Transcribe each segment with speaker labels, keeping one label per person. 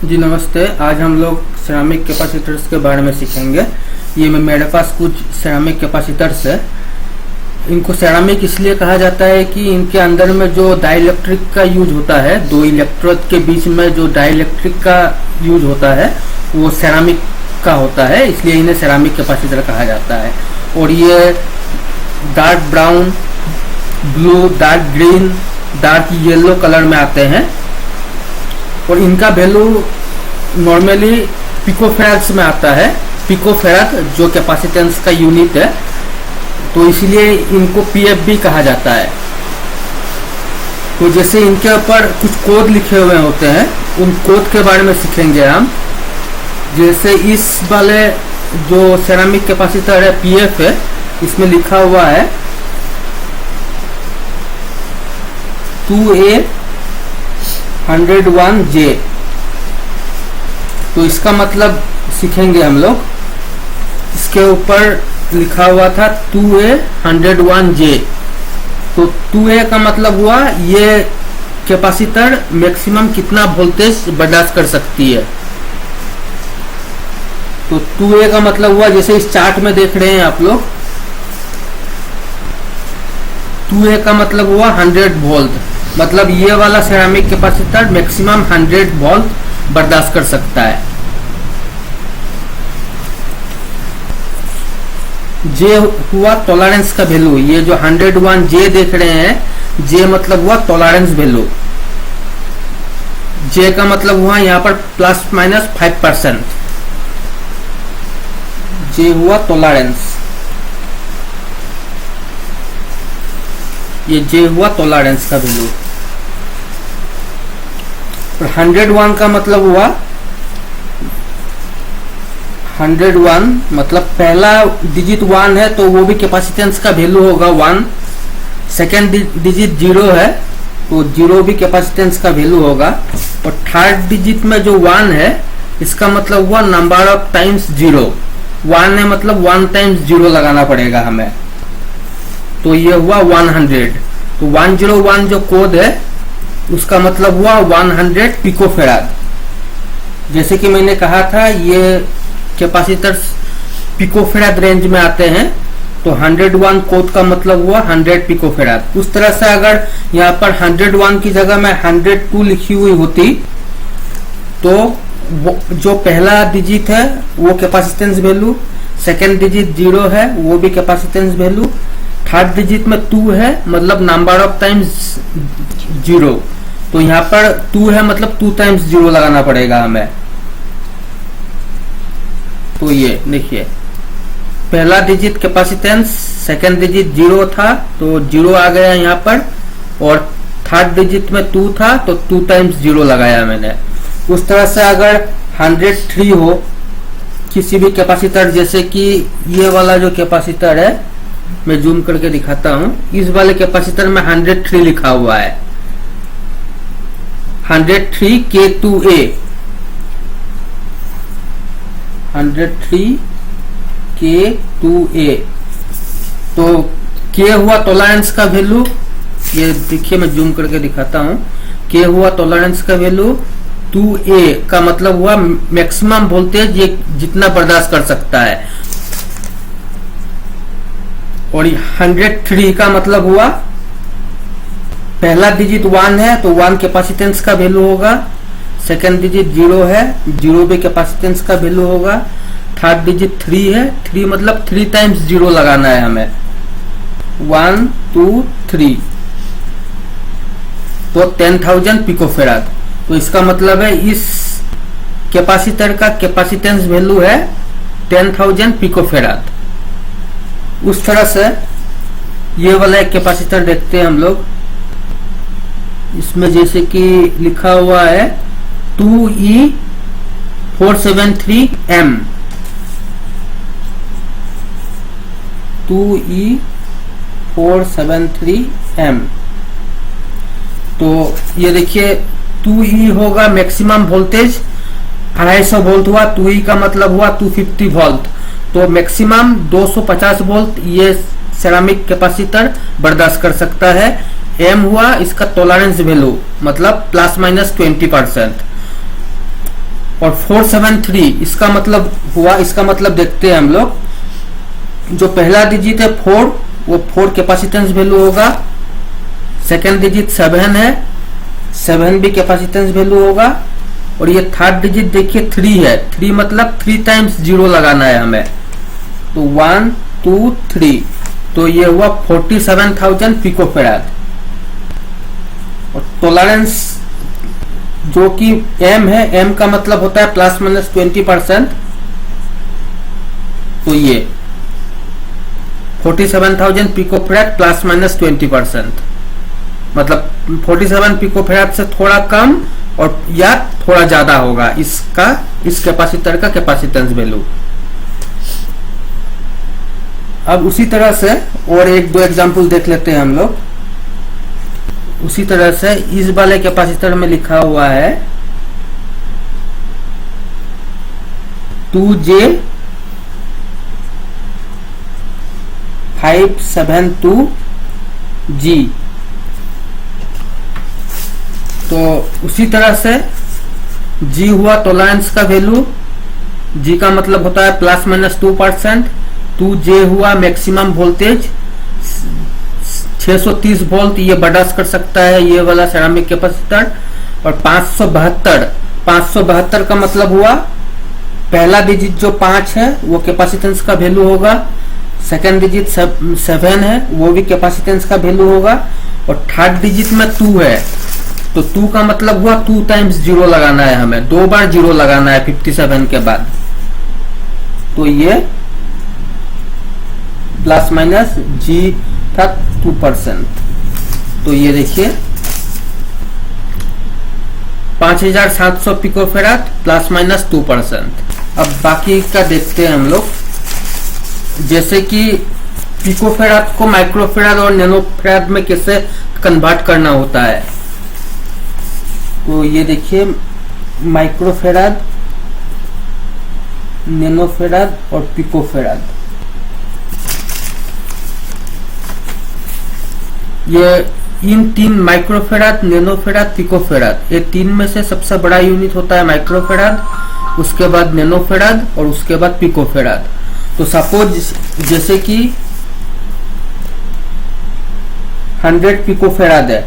Speaker 1: जी नमस्ते। आज हम लोग सेरामिक कैपेसिटर्स के बारे में सीखेंगे। ये मेरे पास कुछ सेरामिक कैपेसिटर्स है। इनको सेरामिक इसलिए कहा जाता है कि इनके अंदर में जो डाइलेक्ट्रिक का यूज होता है, दो इलेक्ट्रोड के बीच में जो डाइलेक्ट्रिक का यूज होता है वो सेरामिक का होता है, इसलिए इन्हें सेरामिक कैपेसिटर कहा जाता है। और ये dark brown, blue, dark green, dark yellow colour में आते हैं और इनका वैल्यू नॉर्मली पिकोफैराड्स में आता है। पिकोफैराड जो कैपेसिटेंस का यूनिट है, तो इसलिए इनको पीएफ भी कहा जाता है। तो जैसे इनके ऊपर कुछ कोड लिखे हुए होते हैं, उन कोड के बारे में सीखेंगे हम। जैसे इस वाले जो सेरामिक कैपेसिटर है पीएफ है, इसमें लिखा हुआ है 2A 101J। तो इसका मतलब सीखेंगे हम लोग। इसके ऊपर लिखा हुआ था 2A 101J। तो 2A का मतलब हुआ ये कैपेसिटर मैक्सिमम कितना वोल्टेज बर्दाश्त कर सकती है। तो 2A का मतलब हुआ, जैसे इस चार्ट में देख रहे हैं आप लोग, 2A का मतलब हुआ 100 वोल्ट। मतलब ये वाला सेरामिक कैपेसिटर मैक्सिमम 100 वोल्ट बर्दाश्त कर सकता है। जे हुआ टॉलरेंस का वैल्यू। ये जो 101 जे देख रहे हैं, जे मतलब हुआ टॉलरेंस वैल्यू। जे का मतलब हुआ यहाँ पर ±5%। जे हुआ टॉलरेंस, ये जे हुआ टॉलरेंस का वैल्यू। 101 का मतलब हुआ 101 मतलब पहला डिजिट 1 है तो वो भी कैपेसिटेंस का वैल्यू होगा 1। सेकेंड डिजिट 0 है तो 0 भी कैपेसिटेंस का वैल्यू होगा। और थर्ड डिजिट में जो 1 है, इसका मतलब हुआ नंबर ऑफ टाइम्स 0। 1 है मतलब 1 टाइम्स 0 लगाना पड़ेगा हमें, तो ये हुआ 100। तो 101 जो कोड है उसका मतलब हुआ 100 पिकोफैराड। जैसे कि मैंने कहा था ये कैपेसिटर्स पिकोफैराड रेंज में आते हैं, तो 101 कोड का मतलब हुआ 100 पिकोफैराड। उस तरह से अगर यहाँ पर 101 की जगह में 102 लिखी हुई होती, तो जो पहला डिजिट है वो कैपेसिटेंस वैल्यू, सेकेंड डिजिट 0 है वो भी कैपेसिटेंस वैल्यू, थर्ड डिजिट में 2 है मतलब नंबर ऑफ टाइम्स 0। तो यहाँ पर 2 है मतलब 2 टाइम्स 0 लगाना पड़ेगा हमें। तो ये देखिए, पहला डिजिट कैपेसिटेंस, सेकेंड डिजिट 0 था तो 0 आ गया यहाँ पर, और थर्ड डिजिट में 2 था तो 2 टाइम्स 0 लगाया मैंने। उस तरह से अगर 103 हो किसी भी कैपेसिटर, जैसे कि ये वाला जो कैपेसिटर है, मैं जूम करके दिखाता हूं। इस वाले कैपेसिटर में 103 लिखा हुआ है, 103 K2A, 103 K2A। तो K हुआ टॉलरेंस का वैल्यू, ये देखिए मैं जूम करके दिखाता हूं। K हुआ टॉलरेंस का वैल्यू, 2A का मतलब हुआ मैक्सिमम वोल्टेज ये जितना बर्दाश्त कर सकता है, और 103 का मतलब हुआ पहला डिजिट 1 है तो 1 कैपेसिटेंस का वैल्यू होगा, सेकेंड डिजिट 0 है, 0 भी कैपेसिटेंस का वैल्यू होगा, थर्ड डिजिट 3 है, 3 मतलब 3 टाइम्स 0 लगाना है हमें, 1 2 3, तो 10,000 पिकोफैराड। तो इसका मतलब है इस कैपेसिटर का कैपेसिटेंस वैल्यू है 10,000 पिकोफैराड। उस तरह से ये वाला एक कैपेसिटर देखते हैं हम लोग। इसमें जैसे कि लिखा हुआ है 2E473M, 2E473M। तो ये देखिए 2E होगा मैक्सिमम वोल्टेज 250 वोल्ट हुआ, 2E का मतलब हुआ 250 वोल्ट। तो मैक्सिमम 250 वोल्ट ये सेरामिक कैपेसिटर बर्दाश्त कर सकता है। एम हुआ इसका टॉलरेंस वैल्यू, मतलब ±20%। और 473 इसका मतलब हुआ, इसका मतलब देखते हैं हम लोग। जो पहला डिजिट है 4, वो 4 कैपेसिटेंस वैल्यू होगा। सेकेंड डिजिट 7 है, 7 भी कैपेसिटेंस वैल्यू होगा। और ये थर्ड डिजिट देखिए 3 है, 3 मतलब 3 टाइम्स 0 लगाना है हमें। तो 1 2 3, तो ये हुआ 47,000 पिकोफैराड। और टॉलरेंस जो कि m है, m का मतलब होता है प्लस माइनस 20%। तो ये 47,000 पिकोफैराड प्लस माइनस 20%, मतलब 47 पिकोफैराड से थोड़ा कम और या थोड़ा ज्यादा होगा इसका, इस कैपेसिटर का कैपेसिटेंस वैल्यू। अब उसी तरह से और एक दो एग्जांपल देख लेते हैं हम लोग। उसी तरह से इस वाले कैपेसिटर में लिखा हुआ है 2J572G। तो उसी तरह से G हुआ टॉलरेंस का वैल्यू, G का मतलब होता है प्लस माइनस 2%। 2J हुआ मैक्सिमम वोल्टेज 630 वोल्ट, ये बर्दाश्त कर सकता है ये वाला सेरामिक कैपेसिटर। और 572 का मतलब हुआ पहला डिजिट जो 5 है वो कैपेसिटेंस का वैल्यू होगा। सेकेंड डिजिट 7 है, वो भी कैपेसिटेंस का वैल्यू होगा। और थर्ड डिजिट में 2 है, तो 2 का मतलब हुआ 2 टाइम्स 0 लगाना है हमें, 2 बार 0 लगाना है 57 के बाद। तो ये प्लस माइनस G था 2%। तो ये देखिए 5700 पिकोफैराड प्लस माइनस 2%। अब बाकी का देखते हैं हम लोग। जैसे कि पिकोफैराड को माइक्रोफैराड और नैनोफैराड में कैसे कन्वर्ट करना होता है। तो ये देखिए माइक्रोफैराड, नैनोफैराड और पिकोफैराड। ये इन 3 माइक्रोफैराड, नैनोफैराड, पिकोफैराड, ये 3 में से सबसे बड़ा यूनिट होता है माइक्रोफैराड, उसके बाद नैनोफैराड और उसके बाद पिकोफैराड। तो सपोज जैसे कि 100 पिकोफैराड है,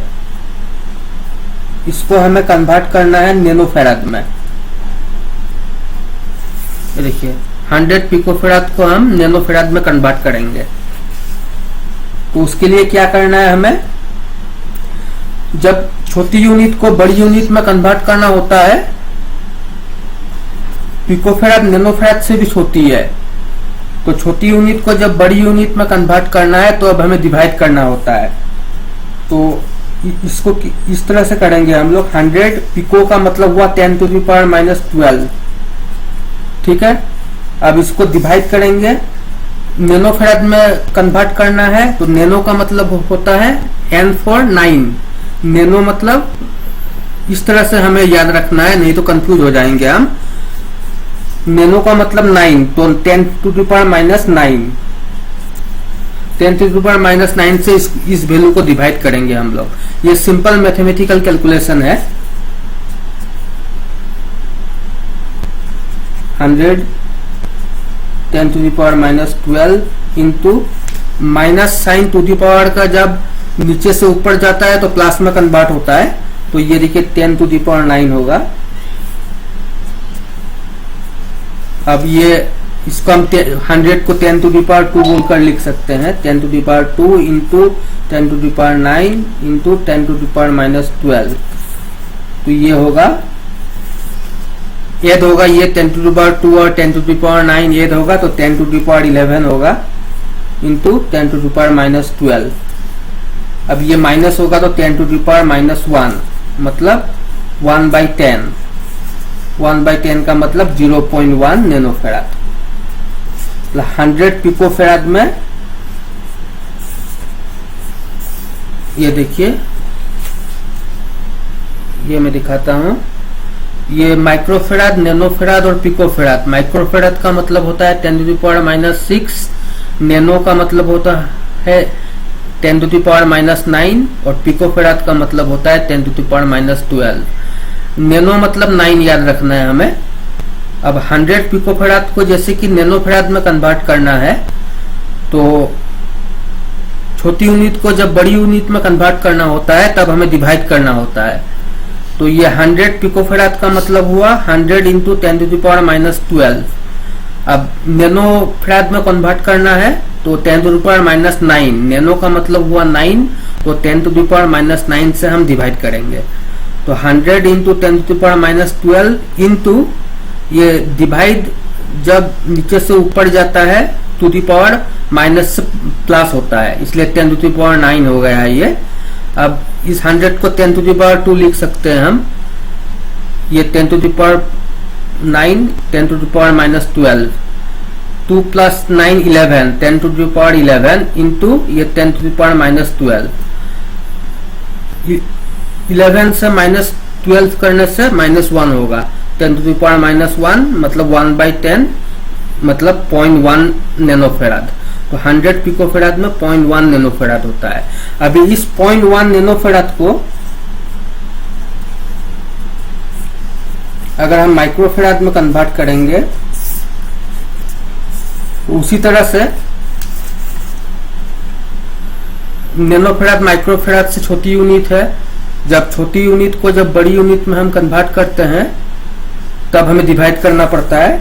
Speaker 1: इसको हमें कन्वर्ट करना है नैनोफैराड में। देखिए 100 पिकोफैराड को हम नैनोफैराड में कन्वर्ट करेंगे। तो उसके लिए क्या करना है हमें, जब छोटी यूनिट को बड़ी यूनिट में कन्वर्ट करना होता है, पिकोफैराड नैनोफैराड से भी छोटी है, तो छोटी यूनिट को जब बड़ी यूनिट में कन्वर्ट करना है तो अब हमें डिवाइड करना होता है। तो इसको इस तरह से करेंगे हम लोग। 100 पिको का मतलब हुआ 10⁻⁻12, ठीक है। अब इसको डिवाइड करेंगे, नैनोफैराड में कन्वर्ट करना है, तो नैनो का मतलब होता है N for 9। नैनो मतलब इस तरह से हमें याद रखना है, नहीं तो कंफ्यूज हो जाएंगे हम। नैनो का मतलब 9, तो 10⁻⁹ 10⁻⁹ से इस वैल्यू को डिवाइड करेंगे हम लोग। ये सिंपल मैथमेटिकल कैलकुलेशन है। 100 10⁻⁻12 into minus sign to the power का जब नीचे से ऊपर जाता है तो प्लस में कन्वर्ट होता है, तो ये देखिए 10⁹ होगा। अब ये इसको हम 100 को 10⁻² बोलकर लिख सकते हैं। 10⁻² इंटू 10⁹ इंटू 10⁻⁻12, तो ये होगा, ऐड होगा ये 10⁻² और 10⁻⁹ ऐड होगा तो 10⁻11 होगा इंटू 10⁻⁻12। अब ये माइनस होगा तो 10⁻⁻1, मतलब 1/10। 1/10 का मतलब 0.1 नैनोफैराड। 100 पिकोफैराड में ये देखिए, ये मैं दिखाता हूं, ये माइक्रोफैराड, नैनोफैराड और पिकोफैराड। माइक्रोफैराड का मतलब होता है 10⁻⁻6, नैनो का मतलब होता है 10⁻⁻9 और पिकोफैराड का मतलब होता है 10⁻⁻12। नैनो मतलब 9 याद रखना है हमें, अब 100 पिकोफैराड को जैसे कि नैनोफैराड में कन्वर्ट करना है, तो छोटी यूनिट को जब बड़ी यूनिट में कन्वर्ट करना होता है तब हमें डिवाइड करना होता है। तो ये 100 पिकोफैराड का मतलब हुआ 100 इंटू 10⁻⁻12। अब नैनोफैराड में कन्वर्ट करना है तो 10⁻⁹। नैनो का मतलब हुआ 9, तो 10⁻⁹ से हम डिवाइड करेंगे। तो 100 इंटू 10⁻12 इंटू ये डिवाइड जब नीचे से ऊपर जाता है टू दी पावर माइनस से प्लस होता है, इसलिए 10⁹ हो गया है ये। अब इस 100 को 10⁻2 लिख सकते हैं हम। ये 10⁻9 10⁻12 2 + 9 11 10⁻11 इंटू ये 10⁻12। 11 से -12 करने से -1 होगा। 10⁻1 मतलब 1/10 मतलब 0.1 नैनोफैराड। तो 100 पिकोफैराड में 0.1 नैनोफैराड होता है। अभी इस 0.1 नैनोफैराड को अगर हम माइक्रोफैराड में कन्वर्ट करेंगे तो उसी तरह से नैनोफैराड माइक्रोफैराड से छोटी यूनिट है। जब छोटी यूनिट को जब बड़ी यूनिट में हम कन्वर्ट करते हैं तब हमें डिवाइड करना पड़ता है।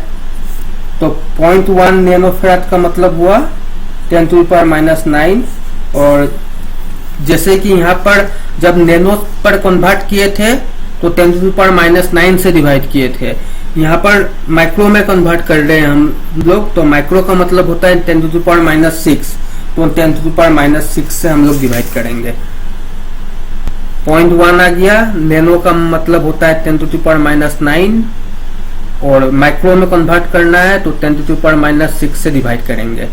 Speaker 1: तो 0.1 नैनोफैराड का मतलब हुआ 10⁻⁹। और जैसे कि यहाँ पर जब नैनो पर कन्वर्ट किए थे तो 10⁻⁹ से डिवाइड किए थे। यहाँ पर माइक्रो में कन्वर्ट कर रहे हैं हम लोग, तो माइक्रो का मतलब होता है 10⁻⁶। तो 10⁻⁶ से हम लोग डिवाइड करेंगे। 0.1 आ गया। नैनो का मतलब होता है 10⁻⁹, और माइक्रो में कन्वर्ट करना है तो 10⁻⁶ से डिवाइड करेंगे।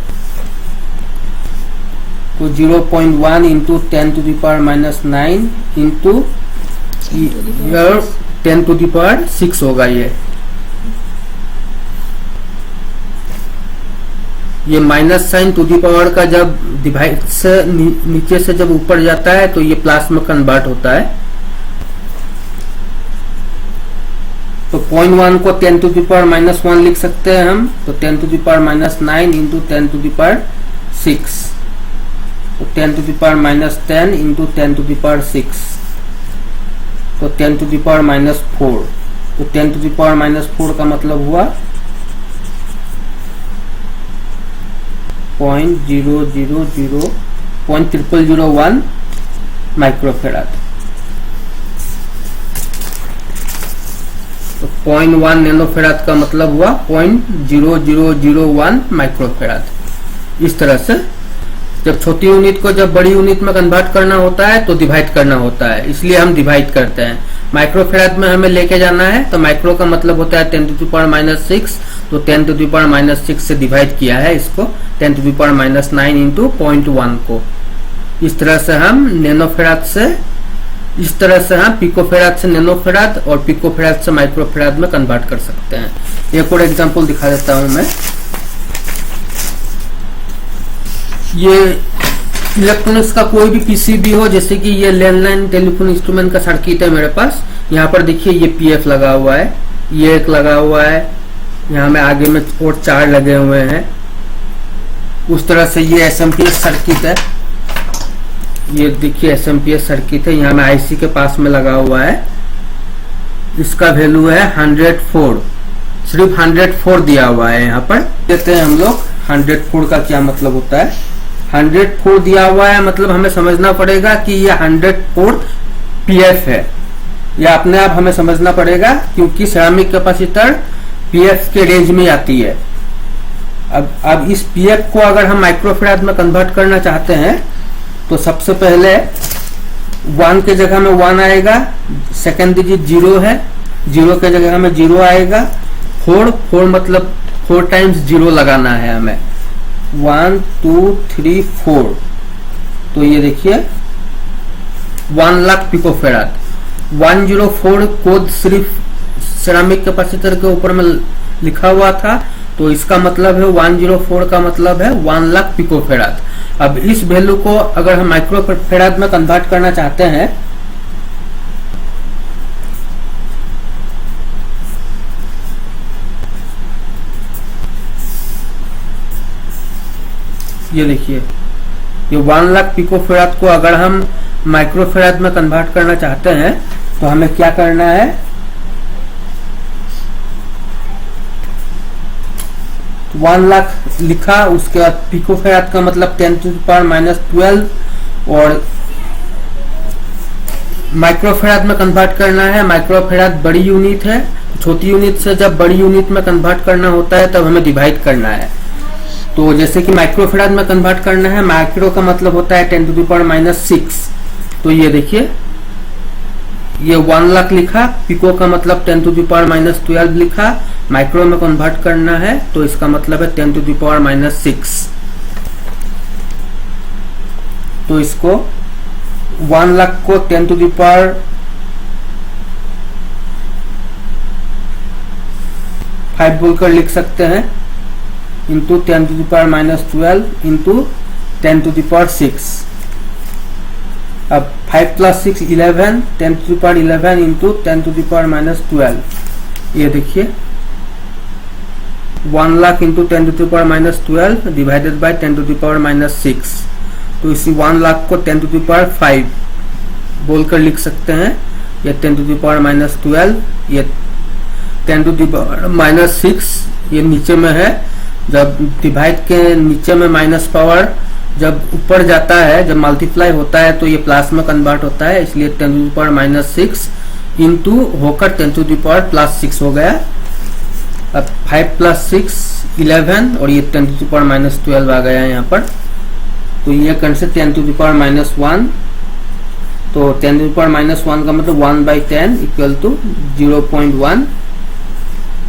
Speaker 1: तो 0.1 इंटू 10⁻⁹ इंटू 10⁻6 होगा। ये minus sign to the power का जब डिवाइड से नीचे से जब ऊपर जाता है तो ये प्लस में कन्वर्ट होता है। तो 0.1 को 10⁻⁻1 लिख सकते हैं हम। तो 10⁻⁹ इंटू 10⁻6, तो 10⁻10 इंटू 10⁻6, तो 10⁻4। तो 10⁻4 का मतलब हुआ 0.0001 माइक्रोफैराड। तो 0.1 नैनोफैराड का मतलब हुआ 0.0001 माइक्रोफैराड। इस तरह से जब छोटी यूनिट को जब बड़ी यूनिट में कन्वर्ट करना होता है तो डिवाइड करना होता है, इसलिए हम डिवाइड करते हैं। माइक्रोफैराड में हमें लेके जाना है तो माइक्रो का मतलब होता है 10⁻⁻6, तो 10⁻⁻6 से डिवाइड किया है इसको 10⁻⁹ इंटू 0.1 को। इस तरह से हम नैनोफैराड से, इस तरह से हम पिकोफैराड से नैनोफैराड और पिकोफैराड से माइक्रोफैराड में कन्वर्ट कर सकते हैं। एक और एग्जांपल दिखा देता हूं मैं। ये इलेक्ट्रॉनिक्स का कोई भी पीसीबी हो, जैसे कि ये लैंडलाइन टेलीफोन इंस्ट्रूमेंट का सर्किट है मेरे पास। यहाँ पर देखिए ये पीएफ लगा हुआ है, ये एक लगा हुआ है, यहाँ में आगे में और 4 लगे हुए हैं। उस तरह से ये एसएमपीएस सर्किट है, ये देखिए एसएमपीएस सर्किट है, यहाँ में आईसी के पास में लगा हुआ है। इसका वैल्यू है 104, सिर्फ 104 दिया हुआ है। यहाँ पर देते हैं हम लोग 104 का क्या मतलब होता है। 104 दिया हुआ है मतलब हमें समझना पड़ेगा कि ये 104 पीएफ है, या अपने आप हमें समझना पड़ेगा क्योंकि सेरामिक कैपेसिटर पीएफ के रेंज में आती है। अब इस पीएफ को अगर हम माइक्रोफैराड में कन्वर्ट करना चाहते हैं तो सबसे पहले 1 के जगह में 1 आएगा, सेकेंड डिजिट 0 है, 0 के जगह में 0 आएगा, 4 मतलब 4 टाइम्स 0 लगाना है हमें। 1 2 3 4, तो ये देखिए 1 लाख पिकोफैराड। 104 कोड सिर्फ सेरामिक कैपेसिटर के ऊपर में लिखा हुआ था, तो इसका मतलब है 104 का मतलब है 1 लाख पिकोफैराड। अब इस वैल्यू को अगर हम माइक्रोफैराड में कन्वर्ट करना चाहते हैं ये देखिए, ये 1 लाख पिकोफेराड को अगर हम माइक्रोफेराड में कन्वर्ट करना चाहते हैं तो हमें क्या करना है, तो 1 लाख लिखा, उसके बाद पिकोफेराड का मतलब 10⁻⁻12 और माइक्रोफेराड में कन्वर्ट करना है। माइक्रोफेराड बड़ी यूनिट है, छोटी यूनिट से जब बड़ी यूनिट में कन्वर्ट करना होता है तब हमें डिवाइड करना है। तो जैसे कि माइक्रोफेराड में कन्वर्ट करना है, माइक्रो का मतलब होता है 10⁻⁻6, तो ये देखिए ये 1 लाख लिखा, पिको का मतलब 10⁻⁻12 लिखा, माइक्रो में कन्वर्ट करना है तो इसका मतलब है 10⁻⁻6। तो इसको 1 लाख को 10⁵ बोलकर लिख सकते हैं, इंटू 10⁻⁻12 इंटू 10⁶। अब 5 + 6 11, 10⁻11 इंटू 10⁻12। ये देखिए 1 लाख इंटू 10⁻12 डिवाइडेड बाय 10⁻6। तो इसी 1 लाख को 10⁵ बोलकर लिख सकते हैं, ये 10⁻12, ये 10⁻6 ये नीचे में है। जब डिवाइड के नीचे में माइनस पावर जब ऊपर जाता है, जब मल्टीप्लाई होता है तो ये प्लस में कन्वर्ट होता है, इसलिए 10⁻6 इंटू होकर 10⁻+6 हो गया। अब 5 + 6 11 और ये 10⁻12 आ गया यहाँ पर, तो ये कौन से 10⁻1, तो 10⁻1 का मतलब 1/10 इक्वल टू 0.1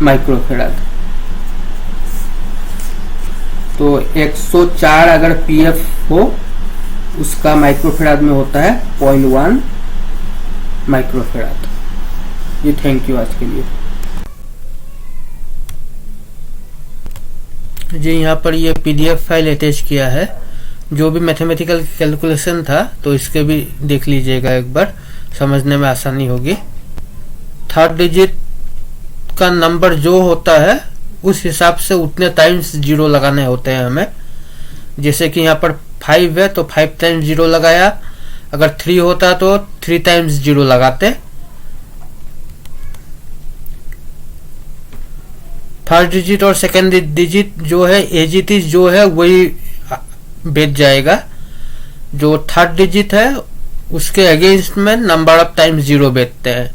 Speaker 1: माइक्रोफेराड। तो 104 अगर पीएफ हो उसका माइक्रोफेराड में होता है 0.1 माइक्रोफेराड। ये थैंक यू आज के लिए जी। यहाँ पर ये पीडीएफ फाइल अटैच किया है, जो भी मैथमेटिकल कैलकुलेशन था तो इसके भी देख लीजिएगा एक बार, समझने में आसानी होगी। 3rd डिजिट का नंबर जो होता है उस हिसाब से उतने टाइम्स 0 लगाने होते हैं हमें। जैसे कि यहाँ पर 5 है तो 5 टाइम्स 0 लगाया, अगर 3 होता तो 3 टाइम्स 0 लगाते। 1st डिजिट और 2nd डिजिट जो है एज इट इज जो है वही बेच जाएगा। जो 3rd डिजिट है उसके अगेंस्ट में नंबर ऑफ टाइम्स 0 बेचते हैं।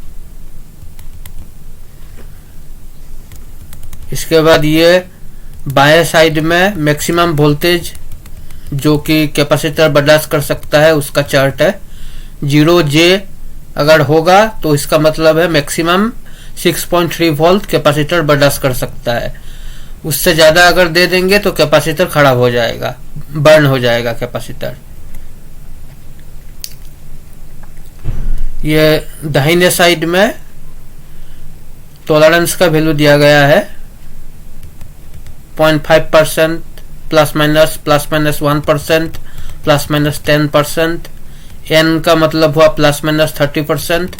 Speaker 1: इसके बाद ये बाएं साइड में मैक्सिमम वोल्टेज जो कि कैपेसिटर बर्दाश्त कर सकता है उसका चार्ट है। 0J अगर होगा तो इसका मतलब है मैक्सिमम 6.3 वोल्ट कैपेसिटर बर्दाश्त कर सकता है। उससे ज्यादा अगर दे देंगे तो कैपेसिटर खराब हो जाएगा, बर्न हो जाएगा कैपेसिटर। ये दाहिने साइड में टॉलरेंस का वैल्यू दिया गया है 0.5%, ±1%, ±10%। n का मतलब हुआ ±30%।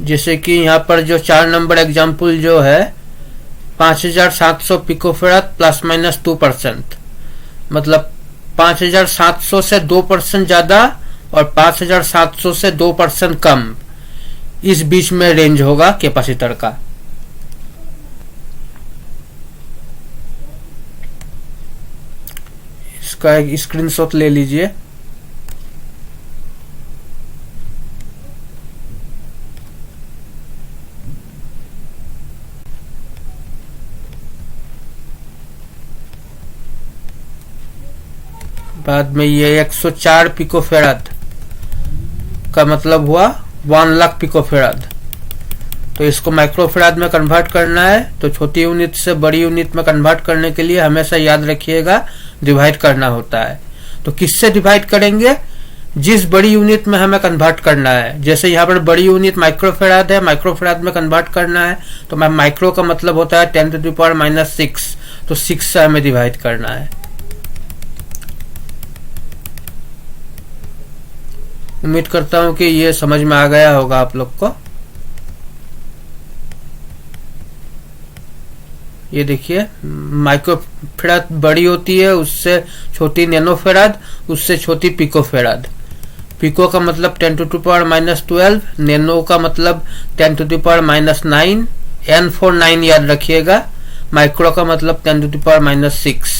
Speaker 1: जैसे कि यहाँ पर जो 4 नंबर एग्जाम्पल जो है 5700 पिकोफेराड ±2%, मतलब 5700 से 2% ज्यादा और 5700 से 2% कम, इस बीच में रेंज होगा कैपेसिटर का। इसका एक स्क्रीनशॉट ले लीजिए। बाद में ये 104 पिकोफेराड का मतलब हुआ 1 लाख पिकोफेराड। तो इसको माइक्रोफेराड में कन्वर्ट करना है तो छोटी यूनिट से बड़ी यूनिट में कन्वर्ट करने के लिए हमेशा याद रखिएगा डिवाइड करना होता है। तो किससे डिवाइड करेंगे? जिस बड़ी यूनिट में हमें कन्वर्ट करना है। जैसे यहाँ पर बड़ी यूनिट माइक्रोफेराड है, माइक्रोफेराड में कन्वर्ट करना है तो माइक्रो का मतलब होता है 10⁻⁻6, तो 6 से हमें डिवाइड करना है। उम्मीद करता हूँ कि ये समझ में आ गया होगा आप लोग को। ये देखिए माइक्रोफेराड बड़ी होती है, उससे छोटी नैनोफेराड, उससे छोटी पिकोफेराड। पिको का मतलब 10 टू पावर -12, नैनो का मतलब 10 टू पावर -9, n for 9 याद रखिएगा। माइक्रो का मतलब 10 टू पावर -6।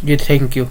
Speaker 1: जी थैंक यू।